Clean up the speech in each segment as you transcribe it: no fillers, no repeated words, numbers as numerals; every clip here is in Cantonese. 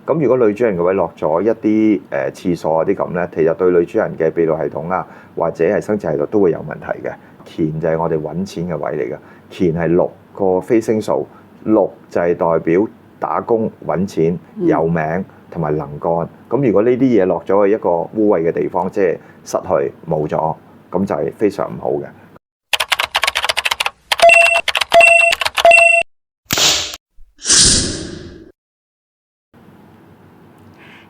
咁如果女主人嘅位落咗一啲廁所啲咁咧，其實對女主人嘅泌尿系統啊，或者係生殖系統都會有問題嘅。乾就係我哋揾錢嘅位嚟嘅，乾係六個飛星數，六就係代表打工揾錢、有名同埋能幹。咁如果呢啲嘢落咗去一個污穢嘅地方，即係失去冇咗，咁就係非常唔好嘅。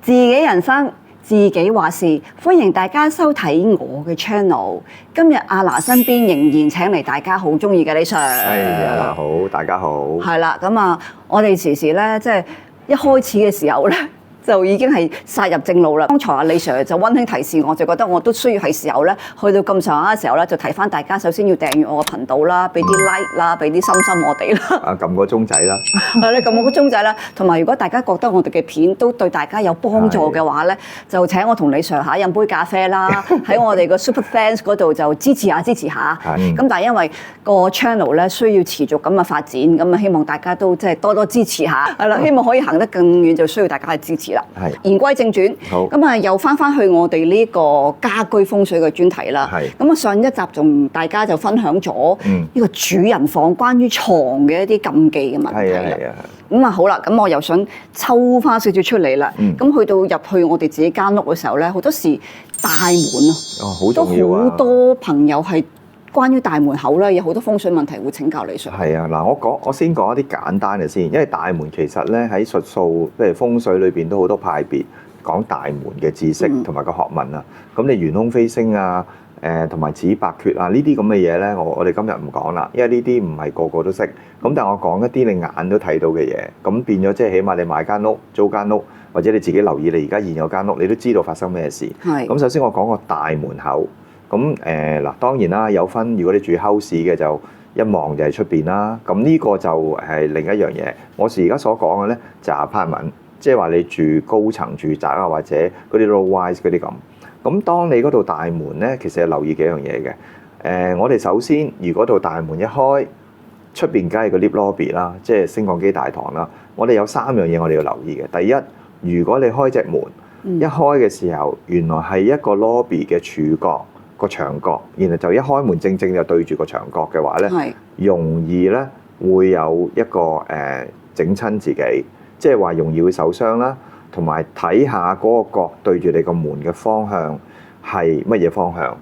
自己人生自己話事，歡迎大家收睇我嘅 channel。今日阿拿身邊仍然請嚟大家好中意嘅李 Sir。阿拿好，大家好。係啦，咁啊，我哋時時咧，即係一開始嘅時候咧，就已經係殺入正路啦。剛才阿李 Sir 就溫馨提示我，就覺得我都需要係時候咧，去到咁上下嘅時候咧，就提翻大家，首先要訂閱我個頻道啦，俾啲 like 啦，俾啲心心我哋啦。啊，撳個鐘仔啦。係你撳我個鐘仔啦。同埋，如果大家覺得我哋嘅片都對大家有幫助嘅話咧，就請我同李 Sir 飲杯咖啡啦，喺我哋個 Super Fans 嗰度就支持下。咁但係因為個 channel 咧需要持續咁嘅發展，咁啊希望大家都即係多多支持下。係啦，希望可以行得更遠，就需要大家嘅支持啦。係。言歸正傳，咁啊又翻去我哋呢個家居風水嘅專題啦。係。咁啊上一集仲大家就分享咗呢個主人房關於床嘅一啲禁忌嘅問題啦。咁啊好啦，咁我又想抽翻少少出嚟啦。咁去到入去我哋自己間屋嘅時候咧，好多時大門啊，好重要啊，都好多朋友係關於大門口咧，有好多風水問題會請教李 Sir。係啊，嗱我先講一啲簡單嘅先，因為大門其實咧喺術數，譬如風水裏邊都好多派別講大門嘅知識同埋個學問啊。咁你玄空飛星啊，同埋紫白缺啊呢啲咁嘅嘢咧，我哋今日唔講啦，因為呢啲唔係個個都識。咁但係我講一啲你眼都睇到嘅嘢，咁變咗即係起碼你買間屋、租間屋，或者你自己留意你而家現有間屋，你都知道發生咩事。係。咁首先我講個大門口。咁嗱，當然啦，有分。如果你住 house 嘅，就一望就係出邊啦。咁呢個就係另一樣嘢。我而家所講嘅咧就係 apartment，即係話你住高層住宅啊，或者嗰啲 low rise 嗰啲咁。咁當你嗰度大門咧，其實要留意幾樣嘢嘅。我哋首先，如果度大門一開，出邊梗係個 lift lobby 啦，即係升降機大堂啦。我哋有3樣嘢我哋要留意嘅。第一，如果你開隻門，一開嘅時候，原來係一個 lobby 嘅柱角。個牆角，然後就一開門正就對住個牆角嘅話咧，容易咧會有一個整親自己，即係話容易會受傷啦。同埋睇下嗰個角對住你個門嘅方向係乜嘢方向？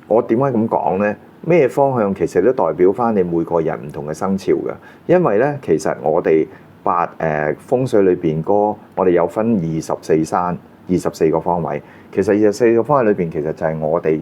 我點解咁講咧？咩方向其實都代表翻你每個人唔同嘅生肖嘅，因為咧其實我哋風水裏邊我哋有分24山。24個方位，其實24個方位裏邊，其實就係我哋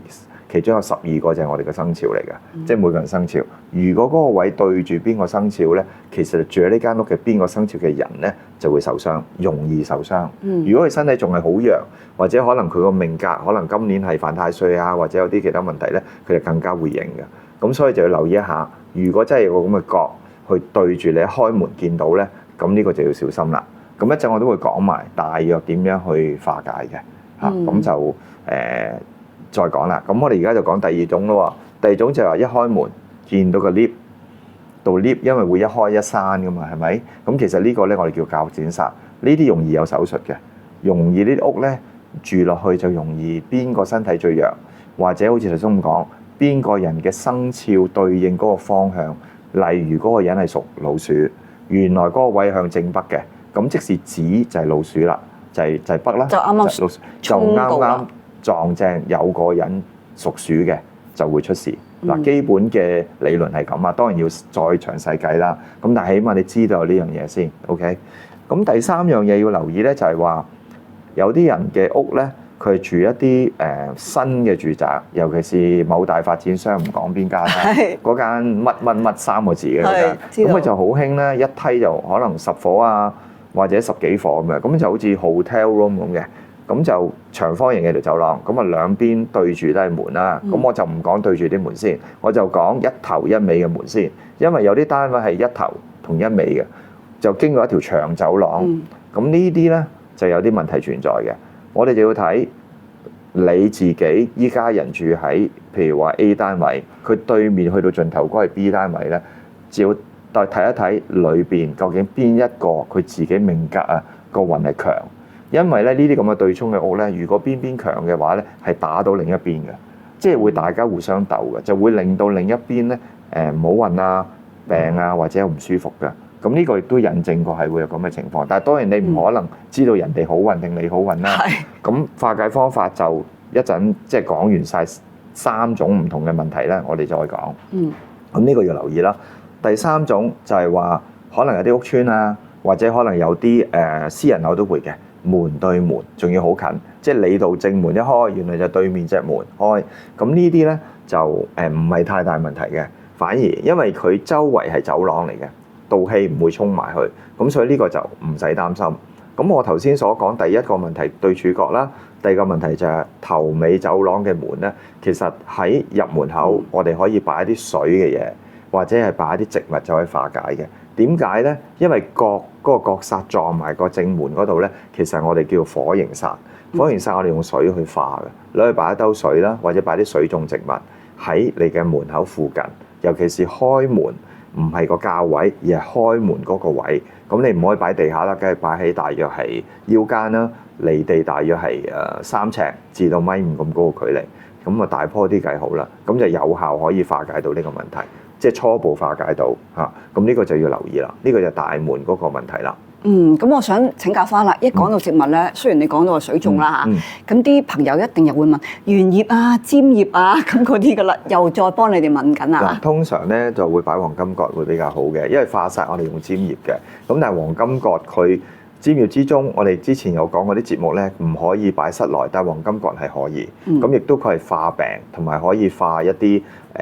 其中有12個就係我哋嘅生肖嚟嘅，即係每個人生肖。如果嗰個位對住邊個生肖咧，其實住喺呢間屋嘅邊個生肖嘅人咧就會受傷，容易受傷。如果佢身體仲係好弱，或者可能佢個命格可能今年係犯太歲啊，或者有啲其他問題咧，佢就更加會贏嘅。咁所以就要留意一下，如果真係有個咁嘅角去對住你一開門見到咧，咁呢個就要小心啦。咁一陣我都會講埋大約點樣去化解嘅嚇，咁就再講啦。咁我哋而家就講第二種咯。第二種就係話一開門見到個 lift，到 lift 因為會一開一閂噶嘛，係咪？咁其實呢個咧我哋叫鉸剪煞，呢啲容易有手術嘅，容易呢啲屋咧住落去就容易邊個身體最弱，或者好似頭先咁講，邊個人嘅生肖對應嗰個方向，例如嗰個人係屬老鼠，原來嗰個位向正北嘅。咁即是指就係老鼠啦，就係北啦，就啱啱撞正有個人屬鼠嘅就會出事。嗱，基本嘅理論係咁啊，當然要再詳細計啦。咁但係起碼你知道有呢樣嘢先 ，OK？咁第3樣嘢要留意咧，就係話有啲人嘅屋咧，佢係住一啲新嘅住宅，尤其是某大發展商唔講邊間啦，嗰間乜3個字嘅嗰間，咁佢就好興咧，一梯就可能10伙啊。或者10幾伙咁樣，咁就好似 hotel room 咁嘅，咁就長方形嘅條走廊，咁啊兩邊對住都係門啦。咁我就唔講對住啲門先，我就講一頭一尾嘅門先，因為有啲單位係一頭同一尾嘅，就經過一條長走廊。咁呢啲咧就有啲問題存在嘅，我哋就要睇你自己依家人住喺，譬如話 A 單位，佢對面去到盡頭嗰係 B 單位咧，只要睇一睇裏邊究竟邊一個佢自己命格啊個運係強，因為咧呢啲咁嘅對沖嘅屋咧，如果邊邊強嘅話咧，係打到另一邊嘅，即係會大家互相鬥嘅，就會令到另一邊咧唔好運啊、病啊或者有唔舒服嘅。咁呢個亦都印證過係會有咁嘅情況，但係當然你唔可能知道人哋好運定你好運啦。咁化解方法就一陣即係講完晒3種唔同嘅問題咧，我哋再講。咁呢個要留意啦。第3種就係話可能有啲屋邨啊，或者可能有啲私人樓都會嘅，門對門，仲要好近，即係你度正門一開，原來就對面隻門開。咁呢啲咧就唔係太大問題嘅，反而因為佢周圍係走廊嚟嘅。道氣唔會衝埋去，咁所以呢個就唔使擔心。咁我頭先所講第一個問題對柱角啦，第二個問題就係頭尾走廊嘅門咧，其實喺入門口我哋可以擺一啲水嘅嘢，或者係擺一啲植物就可以化解嘅。點解咧？因為嗰個角煞撞埋個正門嗰度咧，其實我哋叫火形煞。火形煞我哋用水去化嘅，攞去擺一兜水啦，或者擺啲水種植物喺你嘅門口附近，尤其是開門。唔係個較位，而係開門嗰個位。咁你唔可以擺地下啦，梗係擺喺大約係腰間啦，離地大約係3尺至到1.5米咁高嘅距離。咁啊大棵啲計好啦，咁就有效可以化解到呢個問題，即係初步化解到嚇。咁呢個就要留意啦，呢個就大門嗰個問題啦。咁我想請教翻啦。一講到植物咧，雖然你講到水種啦嚇，咁啲朋友一定又會問圓葉啊、尖葉啊咁嗰啲噶啦，又再幫你哋問緊啊。嗱，通常咧就會擺黃金葛會比較好嘅，因為化煞我哋用尖葉嘅。咁但係黃金葛佢尖葉之中，我哋之前有講過啲節目咧，唔可以擺室內，但係黃金葛係可以。咁亦都佢係化病同埋可以化一啲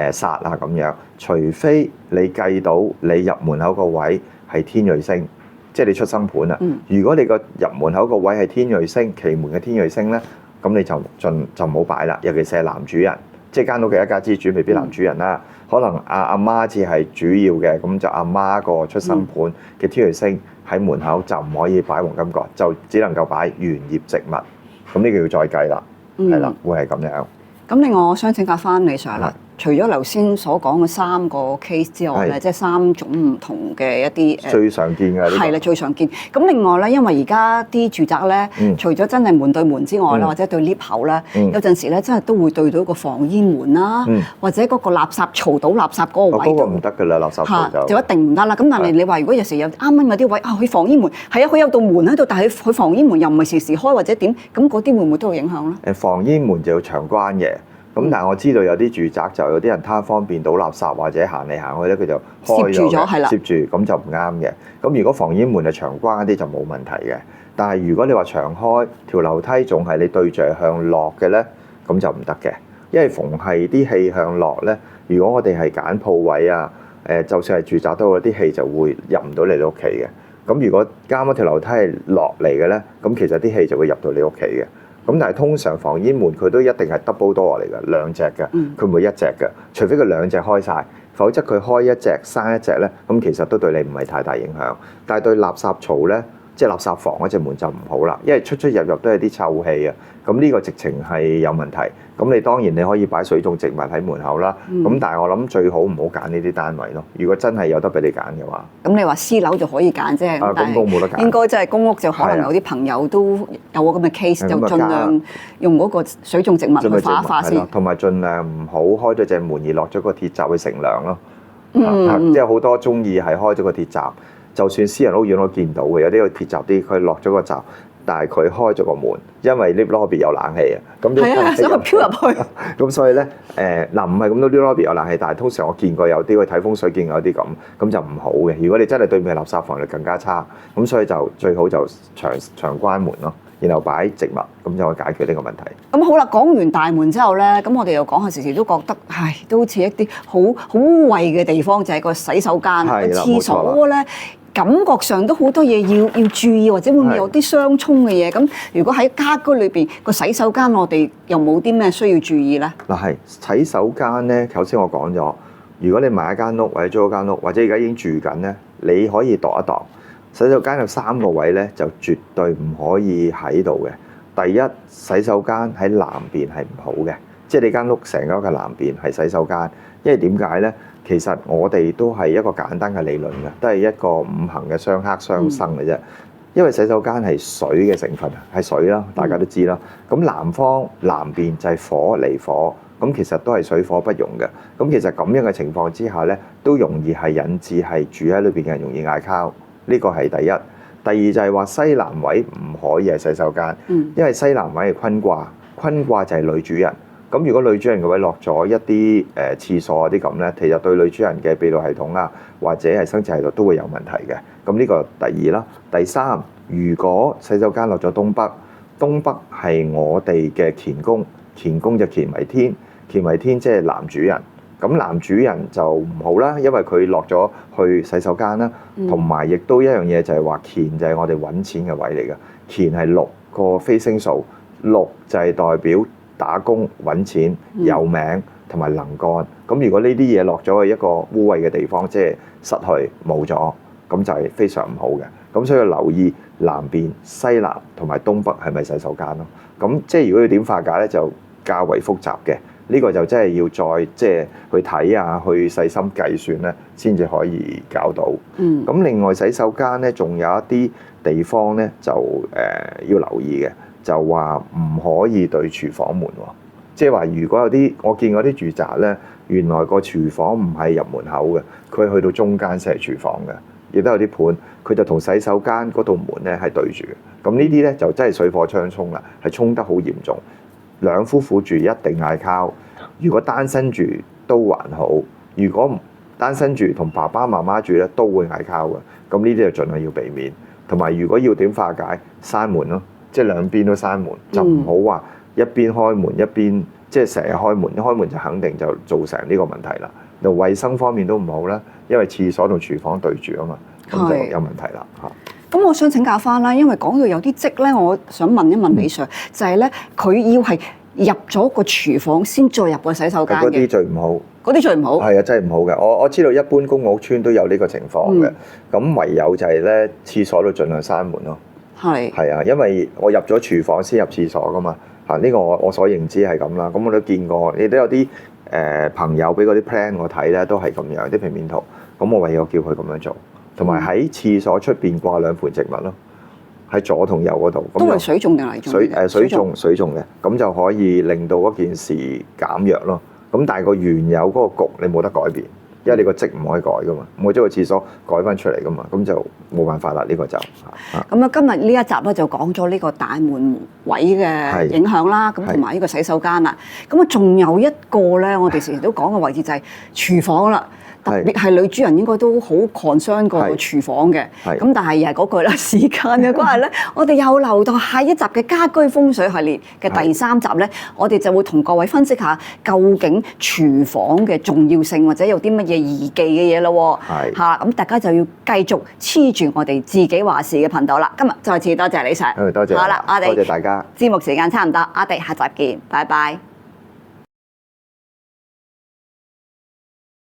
煞啊咁樣。除非你計到你入門口個位係天瑞星。即係你出生盤啊！如果你個入門口個位係天瑞星，奇門嘅天瑞星咧，咁你就唔好擺啦。尤其是係男主人，即係間屋嘅一家之主，未必男主人啦。可能阿媽至係主要嘅，咁就阿媽個出生盤嘅天瑞星喺門口就唔可以擺黃金葛，就只能夠擺圓葉植物。咁呢個要再計啦，係啦，會係咁樣。咁另外我想請教翻李 Sir啦。除咗頭先所講嘅3個 case 之外咧，即係3種唔同嘅一啲最常見嘅係啦，最常見。咁另外咧，因為而家啲住宅咧，除咗真係門對門之外啦，或者對 lift 口咧，有陣時咧真係都會對到個防煙門啦，或者嗰個垃圾槽倒垃圾嗰個位度。嗰個唔得㗎啦，垃圾槽就一定唔得啦。咁但係你話如果有時有啱啱嗰啲位佢防煙門係啊，佢有道門喺度，但係佢防煙門又唔係時時開或者點，咁嗰啲會唔會都有影響咧？防煙門就要長關嘅。咁但係我知道有啲住宅就有啲人貪方便倒垃圾或者行嚟行去咧，佢就開咗嘅，攝住咁就唔啱嘅。咁如果防煙門係長關嗰啲就冇問題嘅。但係如果你話長開條樓梯仲係你對住向落嘅咧，咁就唔得嘅。因為逢係啲氣向落咧，如果我哋係揀鋪位啊，就算係住宅都好，啲氣就會入唔到你屋企嘅。咁如果啱嗰條樓梯係落嚟嘅咧，咁其實啲氣就會入到你屋企嘅。咁但係通常防煙門佢都一定係 double door 嚟嘅，2隻嘅，佢唔會1隻嘅，除非佢2隻開晒，否則佢開1隻閂1隻咧，咁其實都對你唔係太大影響。但係對垃圾槽咧，即係垃圾房嗰隻門就唔好啦，因為出入都係啲臭氣啊。咁呢個直情係有問題。咁你當然你可以擺水種植物喺門口啦。咁但係我諗最好唔好揀呢啲單位咯。如果真係有得俾你揀嘅話，咁你話私樓就可以揀啫。公屋冇得揀。應該真係公屋就可能有啲朋友都有個咁嘅 case，就盡量用嗰個水種植物去化一化先。同埋盡量唔好開咗隻門而落咗個鐵閘去乘涼咯。即係好多中意係開咗個鐵閘，就算私人屋苑我見到嘅，有啲個鐵閘啲佢落咗個閘。但係佢開咗個門，因為 lift lobby 有冷氣啊，咁想佢飄入去。咁所以咧，嗱唔係咁多 lift lobby 有冷氣，但係通常我見過有啲去睇風水見有啲咁就唔好嘅。如果你真係對面垃圾房就更加差，咁所以就最好就長關門咯，然後擺植物，咁就可以解決呢個問題。咁好啦，講完大門之後咧，咁我哋又講下時時都覺得，都好似一啲好污穢嘅地方，就係個洗手間、個廁所咧。感覺上都好多嘢要注意，或者會唔會有啲相沖嘅嘢？咁如果喺家居裏邊個洗手間，我哋又冇啲咩需要注意咧？嗱係洗手間咧，頭先我講咗，如果你買一間屋或者租一間屋，或者而家已經住緊咧，你可以度一度洗手間有3個位咧，就絕對唔可以喺度嘅。第一，洗手間喺南邊係唔好嘅，即係你間屋成間屋嘅南邊係洗手間，因為點解咧？其實我哋都係一個簡單嘅理論嘅，都係一個5行嘅相克相生嘅啫。因為洗手間係水嘅成分，係水啦，大家都知啦。咁南邊就係火離火，咁其實都係水火不容嘅。咁其實咁樣嘅情況之下咧，都容易係引致係住喺裏邊嘅人容易嗌交。呢個係第一。第二就係話西南位唔可以係洗手間，因為西南位係坤卦，坤卦就係女主人。咁如果女主人嘅位落咗一啲廁所嗰啲咁咧，其實對女主人嘅泌尿系統啊，或者係生殖系統都會有問題嘅。咁呢個第二啦。第三，如果洗手間落咗東北，東北係我哋嘅乾宮，乾宮就乾為天，乾為天即係男主人。咁男主人就唔好啦，因為佢落咗去洗手間啦，同埋亦都一樣嘢就係話乾就係我哋揾錢嘅位嚟嘅，乾係六個飛星數，六就係代表打工揾錢有名同埋能幹。咁如果呢啲嘢落咗去一個污穢嘅地方，即係失去冇咗，咁就係非常唔好嘅。咁所以留意南邊、西南同埋東北係咪洗手間咯？咁即係如果要點化解咧，就較為複雜嘅。呢個就真係要再即係去睇啊，去細心計算咧，先至可以搞到。咁另外洗手間咧，仲有一啲地方咧，就要留意嘅，就話唔可以對廚房門喎。即係話如果有啲我見過啲住宅咧，原來個廚房唔係入門口嘅，佢去到中間先係廚房嘅，亦都有啲盤，佢就同洗手間嗰道門咧係對住嘅。咁呢啲咧就真係水火相衝啦，係衝得好嚴重。兩夫婦住一定嗌交，如果單身住都還好，如果單身住同爸爸媽媽住咧都會嗌交嘅。咁呢啲就盡量要避免。同埋如果要點化解，閂門咯，即係兩邊都閂門，就唔好話一邊開門一邊即係成日開門，一開門就肯定就造成呢個問題啦。就衞生方面都唔好啦，因為廁所同廚房對住啊嘛，咁就有問題啦嚇。咁我想請教翻啦，因為講到有啲積咧，我想問一問李 Sir，就係咧佢要係入咗個廚房先再入個洗手間嘅。嗰啲最唔好。嗰啲最唔好。係啊，真係唔好嘅。我知道一般公屋村都有呢個情況嘅。咁唯有就係咧，廁所都盡量閂門咯。係啊，因為我入咗廚房先入廁所噶嘛。呢個我所認知係咁啦。咁我都見過，亦都有啲朋友俾嗰啲 plan 我睇咧，都係咁樣啲平面圖。咁我唯有叫佢咁樣做。同埋喺廁所出邊掛兩盆植物咯，喺左同右嗰度。都係水種定泥種？水種嘅，咁就可以令到嗰件事減弱咯。咁但係個原有嗰個局你冇得改變，因為你個積唔可以改噶嘛，唔可以將個廁所改翻出嚟噶嘛，咁就冇辦法啦。呢個就咁啊，今日呢一集咧就講咗呢個大門位嘅影響啦，咁同埋呢個洗手間啦。咁啊，仲有一個咧，我哋成日都講嘅位置就係廚房啦。特別係女主人應該都好 concern 個廚房嘅，咁但係又係嗰句啦，時間嘅關係咧，我哋又留到下一集嘅家居風水系列嘅第3集咧，我哋就會同各位分析下究竟廚房嘅重要性或者有啲乜嘢宜忌嘅嘢咯喎，嚇咁大家就要繼續黐住我哋自己話事嘅頻道啦。今日再次多謝李 Sir，多謝，好啦，我哋多謝大家，節目時間差唔多，我哋下集見，拜拜。